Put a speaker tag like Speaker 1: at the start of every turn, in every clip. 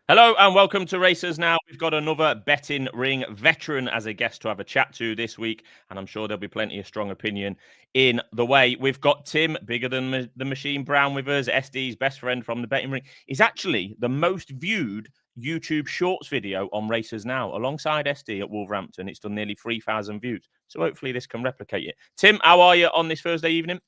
Speaker 1: Hello and welcome to Racers Now. We've got another betting ring veteran as a guest to have a chat to this week, and I'm sure there'll be plenty of strong opinion in the way. We've got Tim, bigger than the Machine Brown, with us. SD's best friend from the betting ring. Is actually the most viewed YouTube Shorts video on Racers Now, alongside SD at Wolverhampton. It's done nearly 3,000 views, so hopefully this can replicate it. Tim, how are you on this Thursday evening?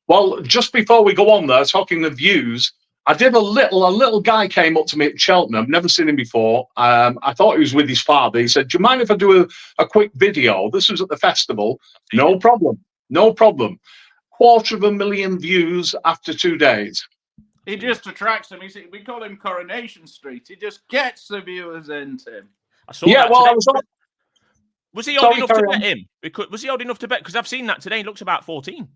Speaker 2: Well, just before we go on there, talking of views, I did a little guy came up to me at Cheltenham, never seen him before. I thought he was with his father. He said, "Do you mind if I do a quick video?" This was at the festival. No problem. 250,000 views after 2 days.
Speaker 3: He just attracts them. We call him Coronation Street. He just gets the viewers in, Tim.
Speaker 1: I saw that today. Was he old enough to bet him? Was he old enough to bet? Because I've seen that today. He looks about 14.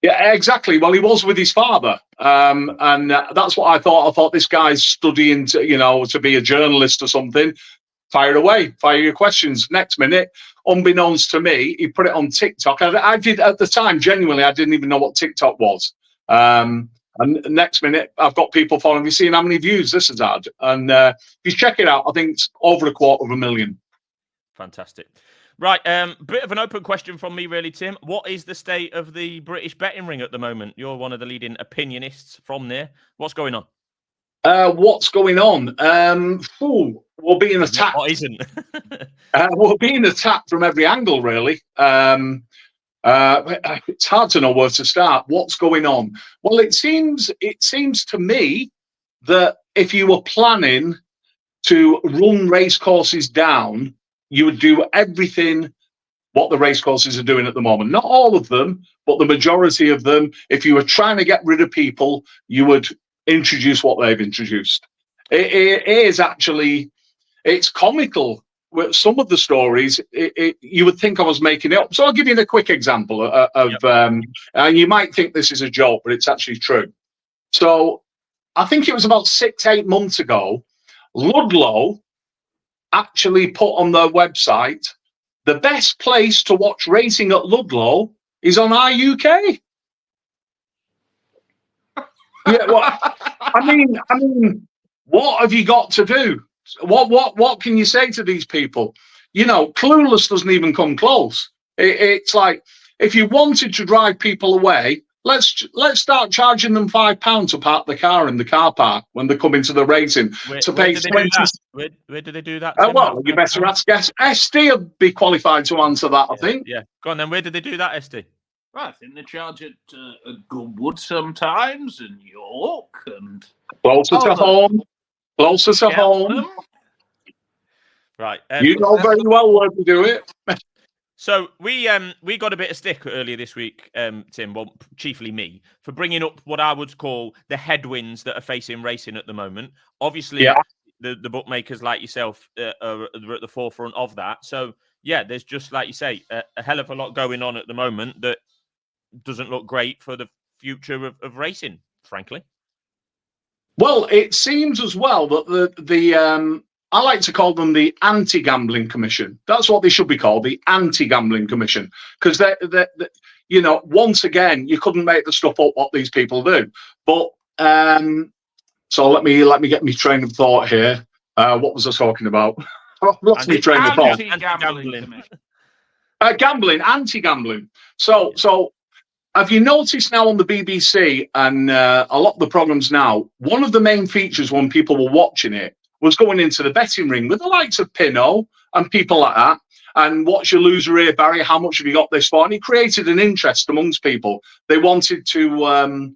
Speaker 2: Yeah, exactly. Well, he was with his father, and that's what I thought. I thought this guy's studying to be a journalist or something. Fire away, fire your questions. Next minute, unbeknownst to me, he put it on TikTok. I did at the time, genuinely, I didn't even know what TikTok was. And next minute, I've got people following. Have you seen how many views this has had? And if you check it out, I think it's over 250,000.
Speaker 1: Fantastic. Right, bit of an open question from me, really, Tim. What is the state of the British betting ring at the moment? You're one of the leading opinionists from there. What's going on?
Speaker 2: What's going on? We're being attacked.
Speaker 1: What isn't?
Speaker 2: We're being attacked from every angle, really. It's hard to know where to start. What's going on? Well, it seems to me that if you were planning to run racecourses down, you would do everything what the racecourses are doing at the moment. Not all of them, but the majority of them. If you were trying to get rid of people, you would introduce what they've introduced. It is actually, it's comical. With some of the stories, you would think I was making it up. So I'll give you a quick example and you might think this is a joke, but it's actually true. So I think it was about 6-8 months ago, Ludlow actually put on their website, the best place to watch racing at Ludlow is on iUK. Yeah, well, I mean, what have you got to do? What can you say to these people? Clueless doesn't even come close. It's like, if you wanted to drive people away, let's start charging them £5 to park the car in the car park when they come into the racing.
Speaker 1: Where do they do that?
Speaker 2: Well, you better ask SD will be qualified to answer that, I think.
Speaker 1: Yeah, go on then. Where do they do that, SD?
Speaker 3: Well, I think they charge at Goodwood sometimes, and York, and
Speaker 2: closer to home.
Speaker 1: Right.
Speaker 2: You know very well where to do it.
Speaker 1: So we got a bit of stick earlier this week, Tim, well, chiefly me, for bringing up what I would call the headwinds that are facing racing at the moment. Obviously, the bookmakers like yourself are at the forefront of that. So, yeah, there's just, like you say, a hell of a lot going on at the moment that doesn't look great for the future of racing, frankly.
Speaker 2: Well, it seems as well that the I like to call them the Anti-Gambling Commission. That's what they should be called, the Anti-Gambling Commission. Because, once again, you couldn't make the stuff up what these people do. But, so let me get my train of thought here. What was I talking about? Lost my train of thought. Anti-gambling. So have you noticed now on the BBC and a lot of the programmes now, one of the main features when people were watching it was going into the betting ring with the likes of Pinot and people like that. And what's your loser here, Barry? How much have you got this for? And it created an interest amongst people. They wanted to,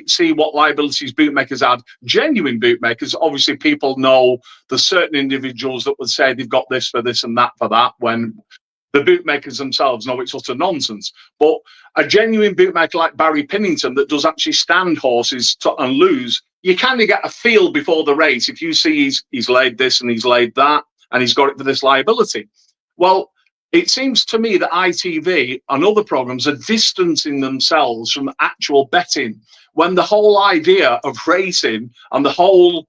Speaker 2: see what liabilities bootmakers had. Genuine bootmakers, obviously people know there's certain individuals that would say they've got this for this and that for that, when the bootmakers themselves know it's utter nonsense. But a genuine bootmaker like Barry Pennington that does actually stand horses and lose, you kind of get a feel before the race. If you see he's laid this and he's laid that and he's got it for this liability. Well, it seems to me that ITV and other programs are distancing themselves from actual betting, when the whole idea of racing and the whole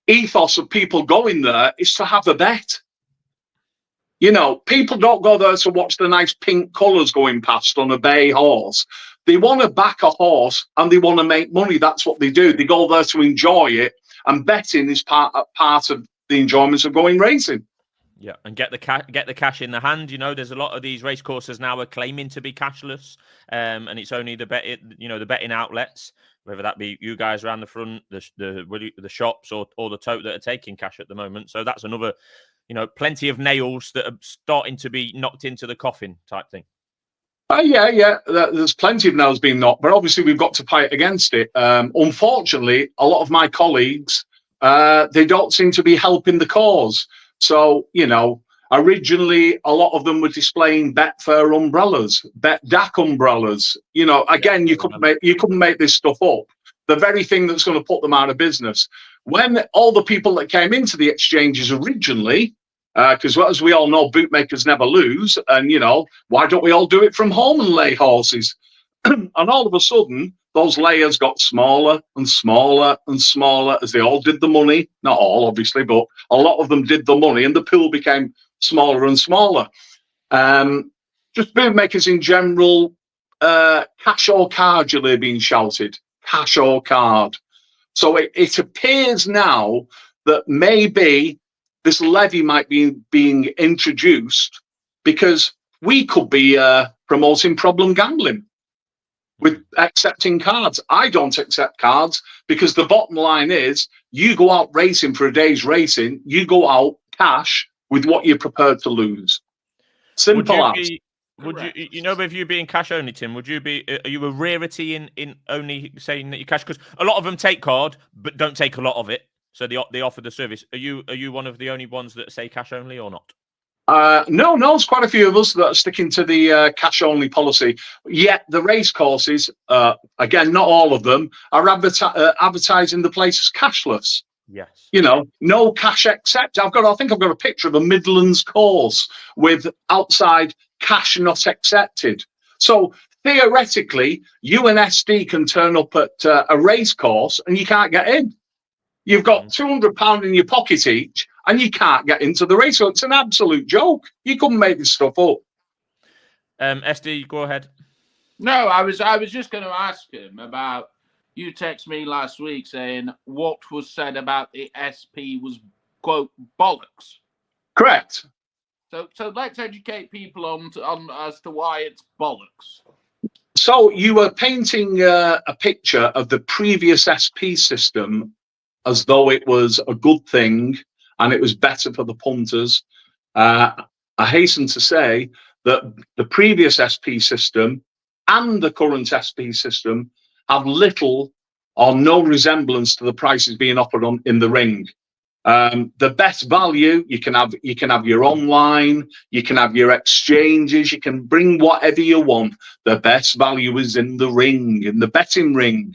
Speaker 2: ethos of people going there is to have a bet. People don't go there to watch the nice pink colours going past on a bay horse. They want to back a horse and they want to make money. That's what they do. They go there to enjoy it and betting is part of the enjoyment of going racing.
Speaker 1: Yeah, and get the cash in the hand. You know, there's a lot of these race courses now are claiming to be cashless, and it's only the betting outlets, whether that be you guys around the front, the shops, or the tote that are taking cash at the moment. So that's another, plenty of nails that are starting to be knocked into the coffin type thing.
Speaker 2: Yeah. There's plenty of nails being knocked, but obviously we've got to fight against it. Unfortunately, a lot of my colleagues, they don't seem to be helping the cause. So, originally a lot of them were displaying Betfair umbrellas, BetDAC umbrellas. Again, you couldn't make this stuff up. The very thing that's going to put them out of business. When all the people that came into the exchanges originally, because as we all know, bookmakers never lose, and why don't we all do it from home and lay horses? And all of a sudden, those layers got smaller and smaller and smaller as they all did the money. Not all, obviously, but a lot of them did the money, and the pool became smaller and smaller. Just bookmakers in general, cash or card, you're being shouted. Cash or card. So it appears now that maybe this levy might be being introduced because we could be promoting problem gambling with accepting cards. I don't accept cards because the bottom line is you go out racing for a day's racing, you go out cash with what you're prepared to lose. Simple as.
Speaker 1: With you being cash only, Tim, are you a rarity in only saying that you cash? Because a lot of them take card but don't take a lot of it, so they offer the service. Are you one of the only ones that say cash only or not?
Speaker 2: No, there's quite a few of us that are sticking to the cash-only policy. Yet the race courses, again, not all of them, are advertising the place as cashless.
Speaker 1: Yes.
Speaker 2: No cash accept. I think I've got a picture of a Midlands course with outside cash not accepted. So theoretically, you and SD can turn up at a race course and you can't get in. You've got £200 in your pocket each, and you can't get into the race. So it's an absolute joke. You couldn't make this stuff up.
Speaker 1: SD, go ahead.
Speaker 3: No, I was just going to ask him about. You text me last week saying what was said about the SP was quote bollocks.
Speaker 2: Correct.
Speaker 3: So let's educate people on as to why it's bollocks.
Speaker 2: So you were painting a picture of the previous SP system as though it was a good thing and it was better for the punters. I hasten to say that the previous SP system and the current SP system have little or no resemblance to the prices being offered in the ring. The best value you can have your online, you can have your exchanges, you can bring whatever you want. The best value is in the ring, in the betting ring.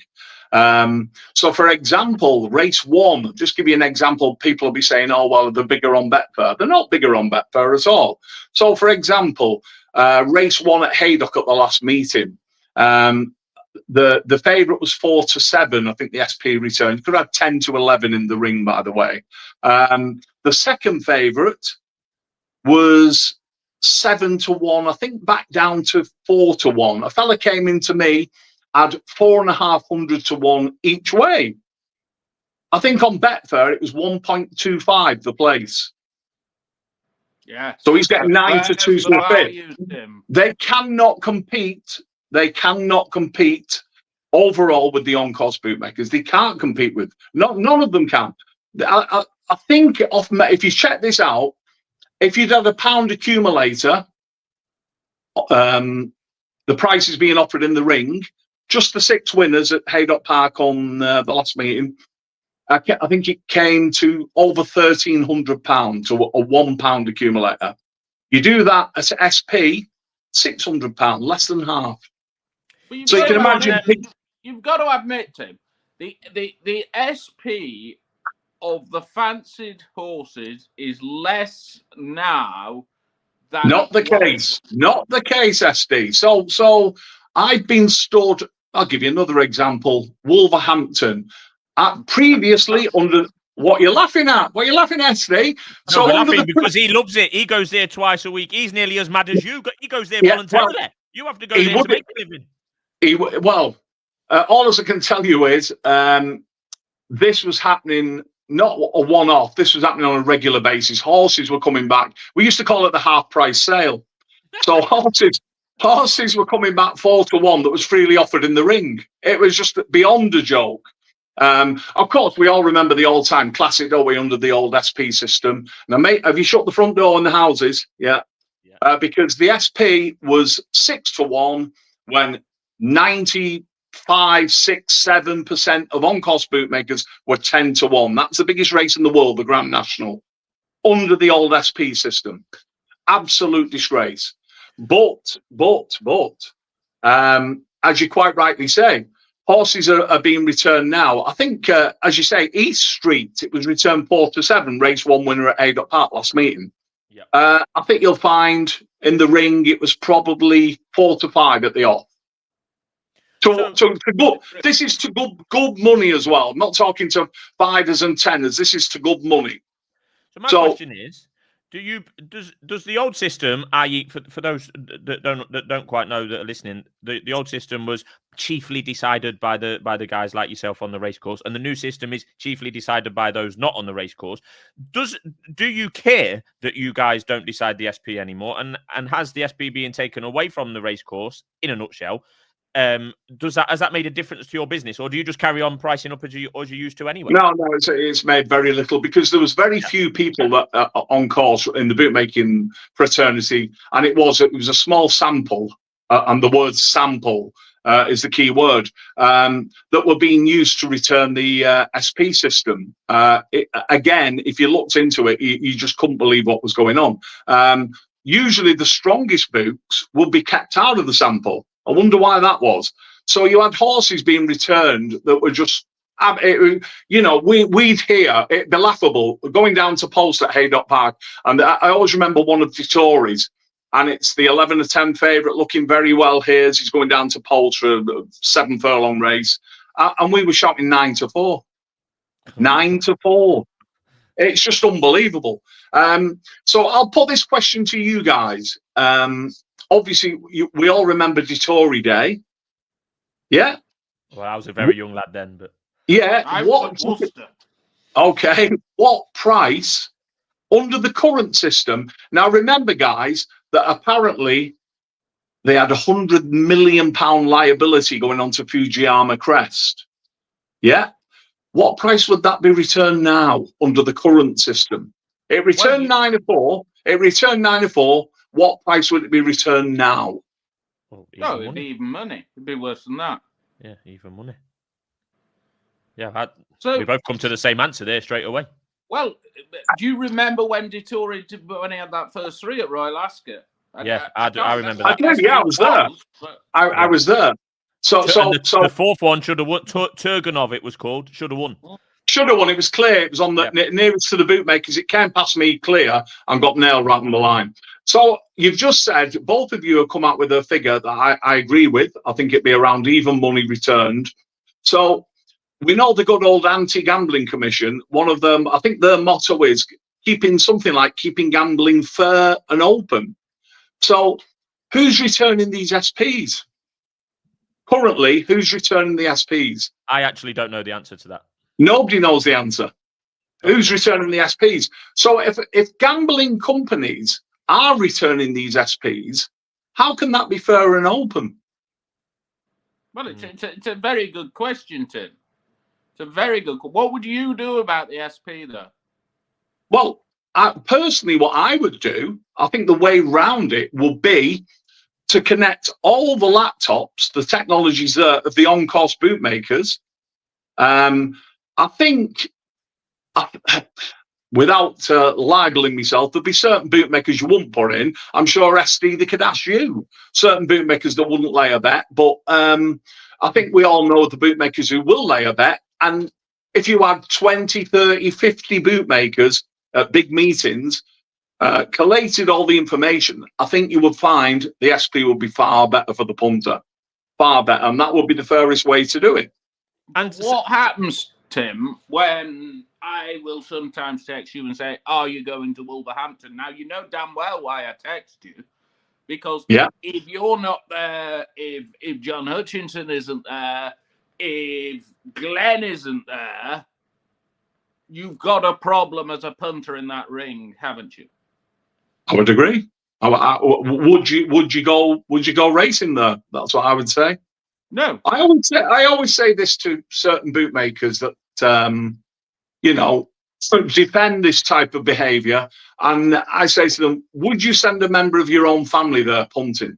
Speaker 2: So for example, race one, just give you an example, people will be saying, oh, well, they're bigger on Betfair. They're not bigger on Betfair at all. So for example, race one at Haydock at the last meeting, the favourite was 4-7. I think the SP returned. Could have 10-11 in the ring, by the way. The second favourite was 7-1. I think back down to 4-1. A fella came into me, had 4,500 to 1 each way. I think on Betfair it was 1.25 the place.
Speaker 3: Yeah.
Speaker 2: So he's getting 9-2. They cannot compete. They cannot compete overall with the on-course bootmakers. They can't compete with. None of them can. I think if you check this out, if you'd had a pound accumulator, the price is being offered in the ring. Just the 6 winners at Haydock Park on the last meeting, I think it came to over £1,300 to a £1 accumulator. You do that at SP, £600, less than half. So you can imagine.
Speaker 3: You've got to admit, Tim, the SP of the fancied horses is less now than
Speaker 2: not the case. Not the case, SD. So I've been stored. I'll give you another example. Wolverhampton. Previously under what you're laughing at? What you're laughing at, SD?
Speaker 1: So laughing because he loves it. He goes there twice a week. He's nearly as mad as you. He goes there voluntarily. Well, you have to go there to make a living.
Speaker 2: All I can tell you is this was happening, not a one-off. This was happening on a regular basis. Horses were coming back. We used to call it the half-price sale. So horses were coming back 4-1 that was freely offered in the ring. It was just beyond a joke. Of course, we all remember the all-time classic, don't we, under the old SP system. Now, mate, have you shut the front door in the houses? Yeah. Because the SP was 6-1 when 95, 6, 7% of on-course bookmakers were 10-1. That's the biggest race in the world, the Grand National, under the old SP system. Absolute disgrace. But, as you quite rightly say, horses are being returned now. I think, as you say, East Street, it was returned 4-7, race 1 winner at Haydock Park last meeting.
Speaker 1: Yeah.
Speaker 2: I think you'll find in the ring it was probably 4-5 at the off. This is to good money as well. I'm not talking to 5s and 10s. This is to good money.
Speaker 1: So my question is, does the old system, i.e., for those that don't quite know that are listening, the old system was chiefly decided by the guys like yourself on the racecourse, and the new system is chiefly decided by those not on the racecourse. Do you care that you guys don't decide the SP anymore, and has the SP being taken away from the racecourse in a nutshell? Has that made a difference to your business, or do you just carry on pricing up as you used to anyway?
Speaker 2: No, it's made very little, because there was very few people that on course in the bookmaking fraternity, and it was a small sample, and the word sample is the key word, that were being used to return the SP system. Again, if you looked into it, you just couldn't believe what was going on. Usually the strongest books would be kept out of the sample. I wonder why that was. So you had horses being returned that were just, we'd hear it'd be laughable going down to post at Haydock Park, and I always remember one of the Tories, and it's the 11-10 favourite, looking very well here as he's going down to post for a 7 furlong race, and we were shouting 9-4, 9-4. It's just unbelievable. So I'll put this question to you guys. Obviously, we all remember Dettori Day. Yeah?
Speaker 1: Well, I was a very young lad then, but...
Speaker 2: Yeah.
Speaker 3: I was at Worcester.
Speaker 2: Okay. What price under the current system? Now, remember, guys, that apparently they had £100 million liability going on to Fujiyama Crest. Yeah? What price would that be returned now under the current system? It returned 9-4. It returned 9-4. What price would it be returned now?
Speaker 1: Well,
Speaker 3: it'd be even money. It'd be worse than that.
Speaker 1: Yeah, even money. Yeah,
Speaker 3: so
Speaker 1: we both come to the same answer there straight away.
Speaker 3: Well, do you remember when Dettori, when he had that first 3 at Royal Ascot?
Speaker 1: I remember that.
Speaker 2: Yeah, I was there. I was there. So
Speaker 1: the fourth one should have won. Turganov, it was called. Should have won.
Speaker 2: Should have won. It was clear. It was on the nearest to the bookmakers. It came past me clear and got nailed right on the line. So you've just said, both of you have come out with a figure that I agree with. I think it'd be around even money returned. So we know the good old Anti-Gambling Commission, one of them, I think their motto is keeping gambling fair and open. So who's returning these SPs? Currently, who's returning the SPs?
Speaker 1: I actually don't know the answer to that.
Speaker 2: Nobody knows the answer. Okay. Who's returning the SPs? So if gambling companies are returning these SPs, how can that be fair and open?
Speaker 3: Well, it's a very good question, Tim. It's a very good question. What would you do about the SP, though?
Speaker 2: Well, personally, what I would do, I think the way round it would be to connect all the laptops, the technologies of the on-course bookmakers. I think, without libeling myself, there'd be certain bookmakers you wouldn't put in. I'm sure, SD, they could ask you. Certain bookmakers that wouldn't lay a bet. But I think we all know the bookmakers who will lay a bet. And if you had 20, 30, 50 bookmakers at big meetings, collated all the information, I think you would find the SP would be far better for the punter. Far better. And that would be the fairest way to do it.
Speaker 3: And what happens, Tim, when I will sometimes text you and say, are you going to Wolverhampton? Now, you know damn well why I text you. Because if you're not there, if John Hutchinson isn't there, if Glenn isn't there, you've got a problem as a punter in that ring, haven't you?
Speaker 2: I would agree. Would you go racing there? That's what I would say.
Speaker 3: No.
Speaker 2: I always say this to certain bookmakers that defend this type of behaviour, and I say to them, would you send a member of your own family there punting?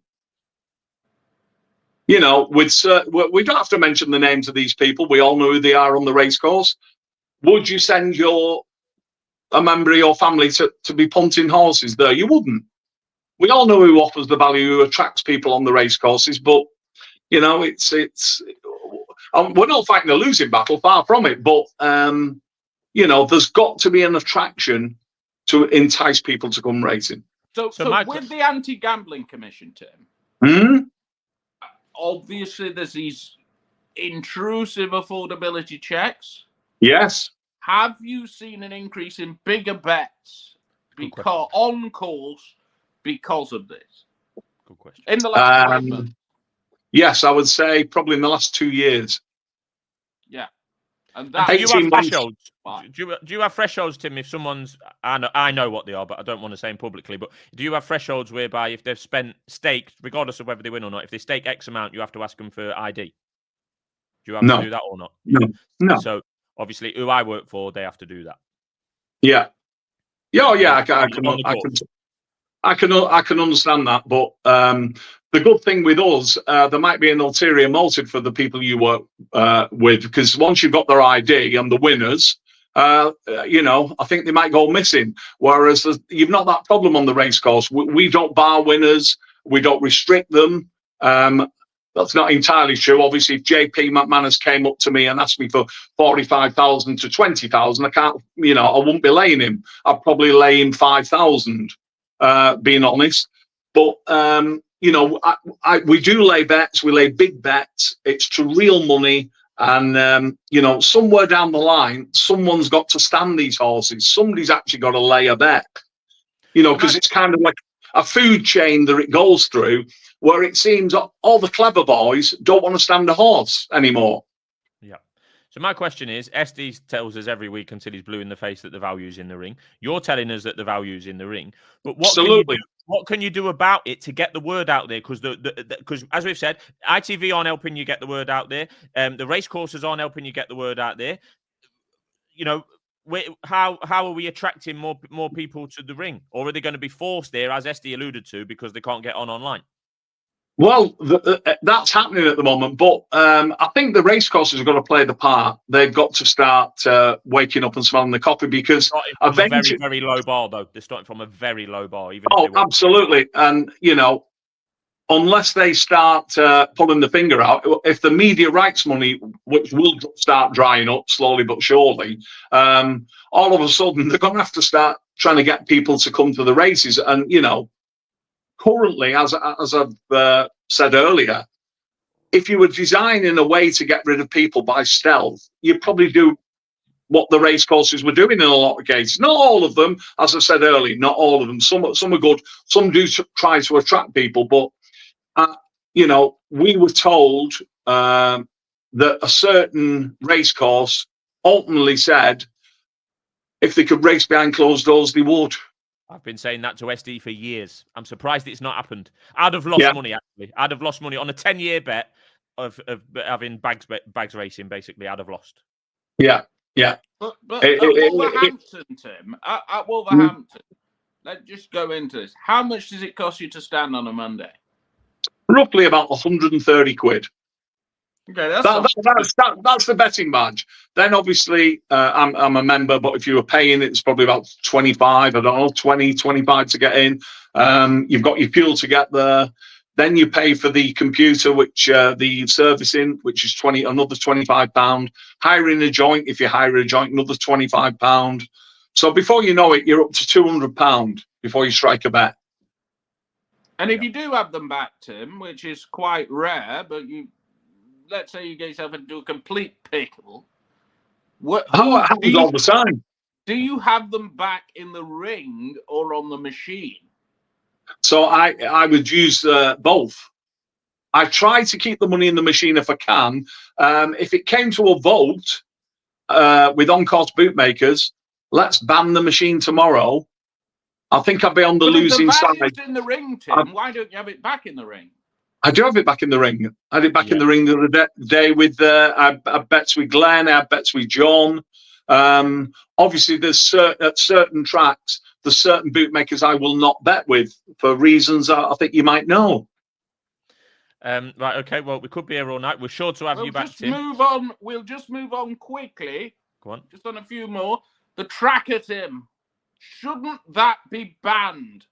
Speaker 2: We don't have to mention the names of these people. We all know who they are on the racecourse. Would you send a member of your family to be punting horses there? You wouldn't. We all know who offers the value, who attracts people on the racecourses, but it's we're not fighting a losing battle, far from it. But there's got to be an attraction to entice people to come racing.
Speaker 3: So with the Anti-Gambling Commission, Tim, obviously there's these intrusive affordability checks.
Speaker 2: Yes.
Speaker 3: Have you seen an increase in bigger bets on course because of this?
Speaker 1: Good question.
Speaker 3: In the last 12 months?
Speaker 2: Yes, I would say probably in the last 2 years.
Speaker 3: Yeah. And
Speaker 1: do you have thresholds? Do you have thresholds, Tim? If someone's, I know what they are, but I don't want to say them publicly. But do you have thresholds whereby if they've staked, regardless of whether they win or not, if they stake X amount, you have to ask them for ID? Do you have to do that or not?
Speaker 2: No.
Speaker 1: So obviously, who I work for, they have to do that.
Speaker 2: Yeah. I can understand that, but the good thing with us, there might be an ulterior motive for the people you work with, because once you've got their ID and the winners, I think they might go missing. Whereas you've not that problem on the racecourse. We don't bar winners. We don't restrict them. That's not entirely true. Obviously, if JP McManus came up to me and asked me for 45,000 to 20,000, I wouldn't be laying him. I'd probably lay him 5,000, being honest. But we do lay bets. We lay big bets. It's to real money. And, somewhere down the line, someone's got to stand these horses. Somebody's actually got to lay a bet, because it's kind of like a food chain that it goes through, where it seems all the clever boys don't want to stand a horse anymore.
Speaker 1: Yeah. So my question is, SD tells us every week until he's blue in the face that the value's in the ring. You're telling us that the value's in the ring. But what can you do about it to get the word out there? Because as we've said, ITV aren't helping you get the word out there. The race courses aren't helping you get the word out there. How are we attracting more people to the ring? Or are they going to be forced there, as SD alluded to, because they can't get online?
Speaker 2: Well, that's happening at the moment, but I think the racecourses are going to play the part. They've got to start waking up and smelling the coffee, because
Speaker 1: eventually, a very, very low bar, though. They're starting from a very low bar.
Speaker 2: Absolutely. And, unless they start pulling the finger out, if the media rights money, which will start drying up slowly but surely, all of a sudden they're going to have to start trying to get people to come to the races. And, currently, as I've said earlier, if you were designing a way to get rid of people by stealth, you'd probably do what the race courses were doing in a lot of cases. Not all of them, as I said earlier, not all of them. Some are good. Some do try to attract people, but we were told that a certain race course ultimately said if they could race behind closed doors, they would.
Speaker 1: I've been saying that to SD for years. I'm surprised it's not happened. I'd have lost money, actually. I'd have lost money on a 10-year bet of having bags racing, basically. I'd have lost.
Speaker 2: Yeah.
Speaker 3: But at Wolverhampton, Tim, at Wolverhampton, let's just go into this. How much does it cost you to stand on a Monday?
Speaker 2: Roughly about 130 quid.
Speaker 3: Okay,
Speaker 2: that's the betting badge. Then obviously I'm a member, but if you were paying, it's probably about 25, 20, 25 to get in. You've got your fuel to get there. Then you pay for the computer, which the servicing, which is another £25. Hiring a joint, if you hire a joint, another £25. So before you know it, you're up to £200 before you strike a bet.
Speaker 3: And if you do have them back, Tim, which is quite rare, but let's say you get yourself into a complete pickle.
Speaker 2: It happens all the time.
Speaker 3: Do you have them back in the ring or on the machine?
Speaker 2: So I would use both. I try to keep the money in the machine if I can. If it came to a vote, with on-course bookmakers, let's ban the machine tomorrow. I think I'd be on the losing side.
Speaker 3: If the value's in the ring, Tim, why don't you have it back in the ring?
Speaker 2: I do have it back in the ring. I had it back in the ring the other day with I bets with Glenn, I bets with John. Obviously, at certain tracks, there's certain bookmakers I will not bet with for reasons I think you might know.
Speaker 1: Right, okay. Well, we could be here all night. We're sure to have you back, Tim.
Speaker 3: We'll just move on quickly.
Speaker 1: Go on.
Speaker 3: Just on a few more. The tracker, Tim. Shouldn't that be banned?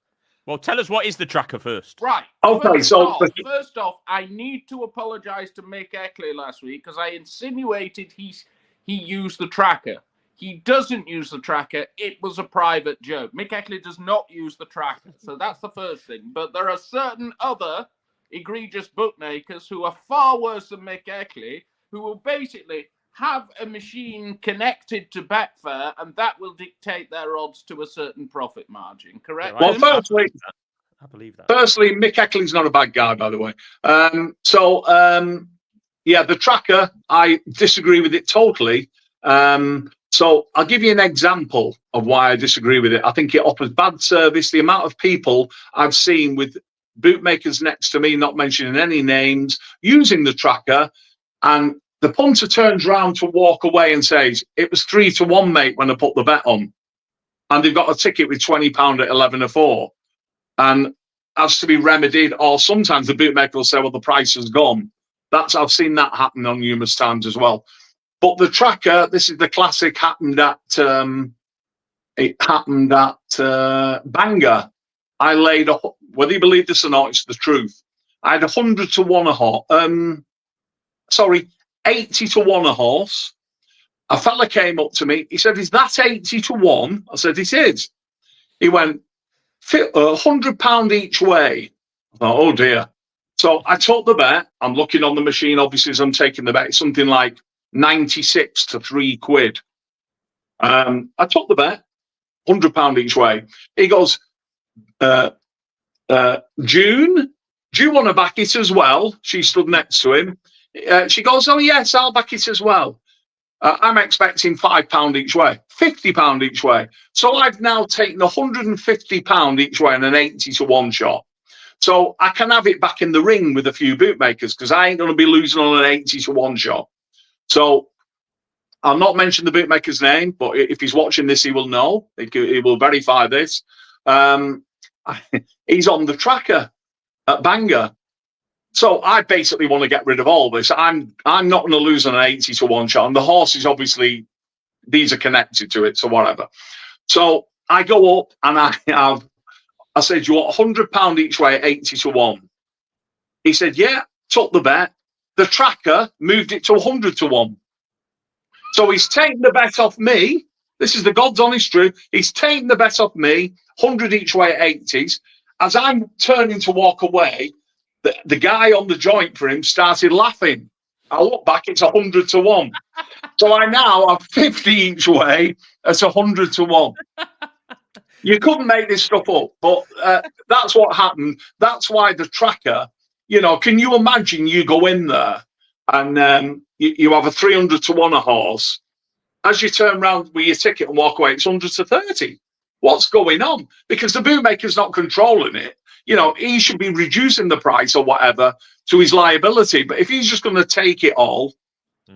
Speaker 1: Well, tell us what is the tracker first.
Speaker 3: Right.
Speaker 2: Okay,
Speaker 3: First off, I need to apologise to Mick Eckley last week because I insinuated he used the tracker. He doesn't use the tracker. It was a private joke. Mick Eckley does not use the tracker. So that's the first thing. But there are certain other egregious bookmakers who are far worse than Mick Eckley, who will basically have a machine connected to Betfair, and that will dictate their odds to a certain profit margin. Correct?
Speaker 2: Well, firstly,
Speaker 1: I believe that.
Speaker 2: Firstly, Mick Eckley's not a bad guy, by the way. Yeah, the tracker, I disagree with it totally. So I'll give you an example of why I disagree with it. I think it offers bad service. The amount of people I've seen with bookmakers next to me, not mentioning any names, using the tracker, and the punter turns round to walk away and says, "It was 3-1, mate, when I put the bet on." And they've got a ticket with £20 at 11-4. And has to be remedied, or sometimes the bootmaker will say, "Well, the price has gone." I've seen that happen on numerous times as well. But the tracker, this is the classic, happened at Bangor. I laid whether you believe this or not, it's the truth. I had 100-1 a horse. 80-1 a horse. A fella came up to me. He said, "Is that 80-1?" I said, "It is." He went, £100 each way. I thought, oh dear. So I took the bet. I'm looking on the machine, obviously, as I'm taking the bet. It's something like 96 to £3. I took the bet, £100 each way. He goes, June, do you want to back it as well? She stood next to him. She goes, "Oh, yes, I'll back it as well." I'm expecting £5 each way, £50 each way. So I've now taken £150 each way in an 80-1 shot. So I can have it back in the ring with a few bootmakers because I ain't going to be losing on an 80-1 shot. So I'll not mention the bootmaker's name, but if he's watching this, he will know. He will verify this. He's on the tracker at Bangor. So I basically want to get rid of all this. I'm not going to lose on an 80-1 shot. And the horses, obviously, these are connected to it, so whatever. So I go up and I said, "You want £100 each way at 80-1? He said, "Yeah," took the bet. The tracker moved it to 100-1. So he's taken the bet off me. This is the God's honest truth. He's taken the bet off me, 100 each way at 80s. As I'm turning to walk away, the guy on the joint for him started laughing. I look back, it's 100-1. So I now have 50 each way at 100-1. You couldn't make this stuff up, but that's what happened. That's why the tracker, can you imagine you go in there and you have a 300-1 a horse. As you turn around with your ticket and walk away, it's 100-30. What's going on? Because the bootmaker's not controlling it. He should be reducing the price or whatever to his liability. But if he's just going to take it all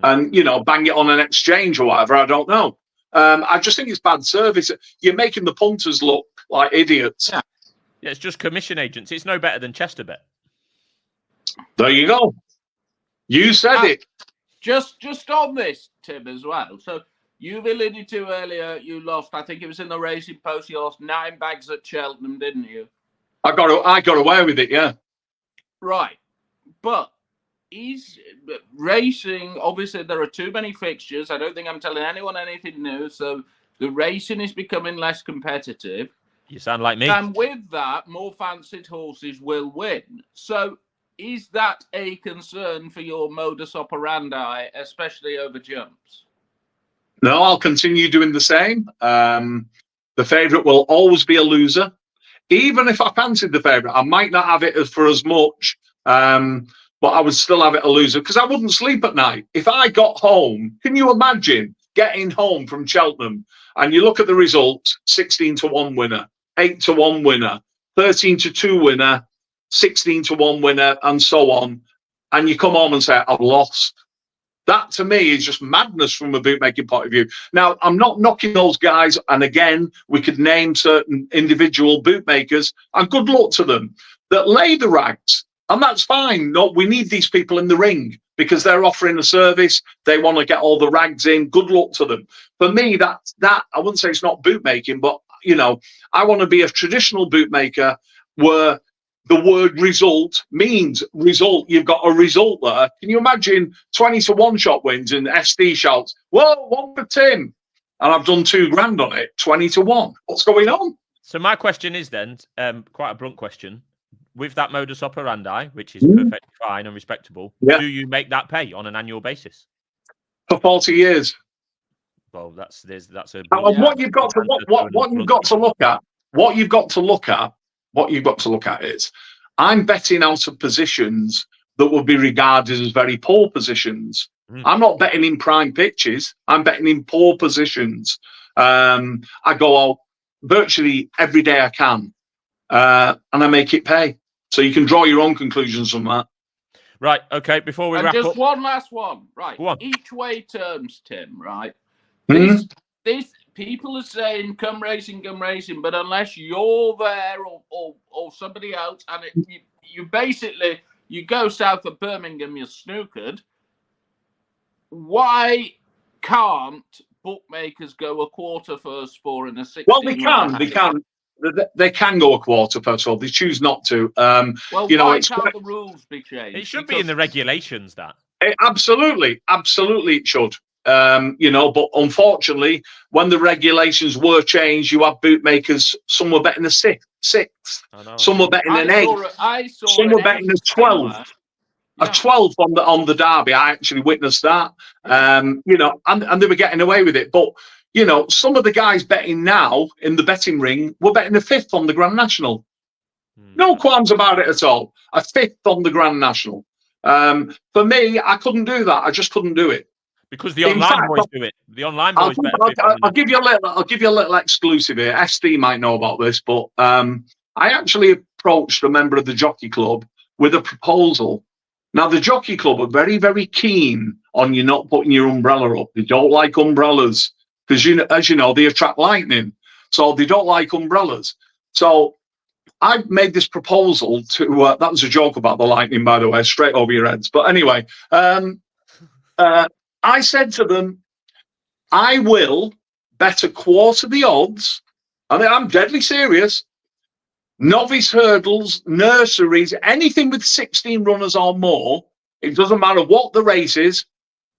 Speaker 2: and, bang it on an exchange or whatever, I don't know. I just think it's bad service. You're making the punters look like idiots.
Speaker 1: Yeah, it's just commission agents. It's no better than Chesterbet.
Speaker 2: There you go. You said it.
Speaker 3: Just on this, Tim, as well. So you've alluded to earlier, you lost, I think it was in the Racing Post, you lost 9 bags at Cheltenham, didn't you?
Speaker 2: I got away with it, yeah.
Speaker 3: Right. But is racing, obviously there are too many fixtures. I don't think I'm telling anyone anything new. So the racing is becoming less competitive.
Speaker 1: You sound like me.
Speaker 3: And with that, more fancied horses will win. So is that a concern for your modus operandi, especially over jumps?
Speaker 2: No, I'll continue doing the same. The favourite will always be a loser. Even if I fancied the favourite, I might not have it for as much, but I would still have it a loser because I wouldn't sleep at night. If I got home, can you imagine getting home from Cheltenham and you look at the results, 16-1 winner, 8-1 winner, 13-2 winner, 16-1 winner, and so on, and you come home and say, I've lost. That, to me, is just madness from a bookmaking point of view. Now, I'm not knocking those guys, and again, we could name certain individual bookmakers, and good luck to them, that lay the rags, and that's fine. No, we need these people in the ring because they're offering a service. They want to get all the rags in. Good luck to them. For me, that I wouldn't say it's not bookmaking, but, you know, I want to be a traditional bookmaker where the word result means result. You've got a result there. Can you imagine 20-1 shot wins and SD shouts, well, one for Tim. And I've done £2,000 on it, 20-1. What's going on?
Speaker 1: So my question is then, quite a blunt question. With that modus operandi, which is perfectly fine and respectable, do you make that pay on an annual basis?
Speaker 2: For 40 years.
Speaker 1: Well, that's a
Speaker 2: what you've got to look at is I'm betting out of positions that would be regarded as very poor positions. I'm not betting in prime pitches. I'm betting in poor positions. I go out virtually every day I can, and I make it pay. So you can draw your own conclusions from that.
Speaker 1: Right. Okay. Before we wrap
Speaker 3: just
Speaker 1: up,
Speaker 3: one last one. Right.
Speaker 1: Go on.
Speaker 3: Each way terms, Tim. Right.
Speaker 2: Mm-hmm.
Speaker 3: This people are saying come racing, but unless you're there or somebody else, and you basically you go south of Birmingham, you're snookered. Why can't bookmakers go a quarter first four and a 16?
Speaker 2: Well, they can go a quarter first all. They choose not to.
Speaker 3: Well, why can't the rules be changed?
Speaker 1: It should be in the regulations.
Speaker 2: Absolutely it should. But unfortunately, when the regulations were changed, you have bookmakers. Some were betting a sixth. Some were betting an 8. Some were betting a 12. A 12 on the derby. I actually witnessed that. And they were getting away with it. But some of the guys betting now in the betting ring were betting a 5th on the Grand National. No qualms about it at all. A 5th on the Grand National. For me, I couldn't do that. I just couldn't do it.
Speaker 1: Because the online boys do it. The online boys
Speaker 2: I'll give you a little exclusive here. SD might know about this, but I actually approached a member of the Jockey Club with a proposal. Now, the Jockey Club are very, very keen on you not putting your umbrella up. They don't like umbrellas because, as you know, they attract lightning. So they don't like umbrellas. So I made this proposal to, that was a joke about the lightning, by the way, straight over your heads. But anyway, I said to them, I will bet a quarter the odds. I mean, I'm deadly serious. Novice hurdles, nurseries, anything with 16 runners or more. It doesn't matter what the race is,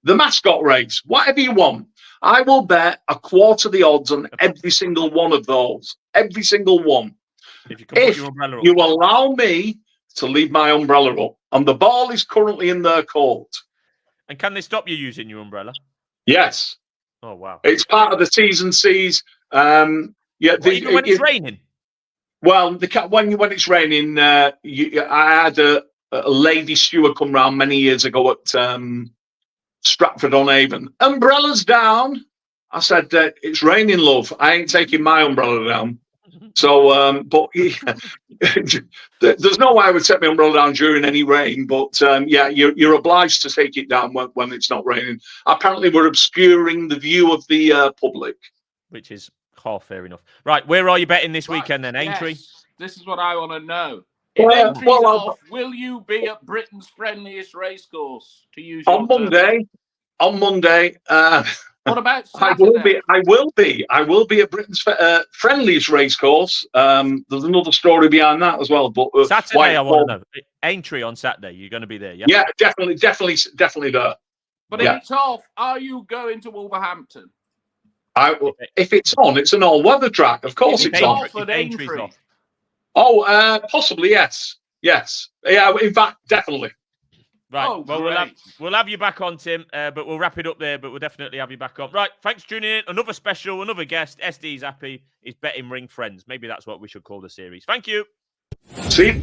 Speaker 2: the mascot race, whatever you want. I will bet a quarter the odds on every single one of those. Every single one. If you allow me to leave my umbrella up. And the ball is currently in their court.
Speaker 1: And can they stop you using your umbrella?
Speaker 2: Yes.
Speaker 1: Oh, wow.
Speaker 2: It's part of the T's and C's.
Speaker 1: Even when it's raining?
Speaker 2: Well, when it's raining, I had a lady steward come round many years ago at Stratford-on-Avon. Umbrellas down. I said, it's raining, love. I ain't taking my umbrella down. So, but there's no way I would take my umbrella down during any rain. But you're obliged to take it down when it's not raining. Apparently, we're obscuring the view of the public,
Speaker 1: which is fair enough. Right, where are you betting this weekend then, Aintree?
Speaker 3: Yes, this is what I want to know. Will you be at Britain's friendliest racecourse to use your
Speaker 2: on Monday?
Speaker 3: What about Saturday?
Speaker 2: I will be at Britain's friendliest racecourse. There's another story behind that as well. But
Speaker 1: Saturday, I want to know. Aintree on Saturday. You're going to be there, yeah?
Speaker 2: Yeah, definitely there.
Speaker 3: But if it's off, are you going to Wolverhampton?
Speaker 2: If it's on, it's an all-weather track. Of course, it's on.
Speaker 3: Aintree.
Speaker 2: Oh, possibly yes. Yeah, in fact, definitely.
Speaker 1: Right. Oh, well, we'll have you back on, Tim, but we'll wrap it up there. But we'll definitely have you back on. Right. Thanks for tuning in. Another special, another guest. SD's happy. He's betting ring friends. Maybe that's what we should call the series. Thank you.
Speaker 2: See you.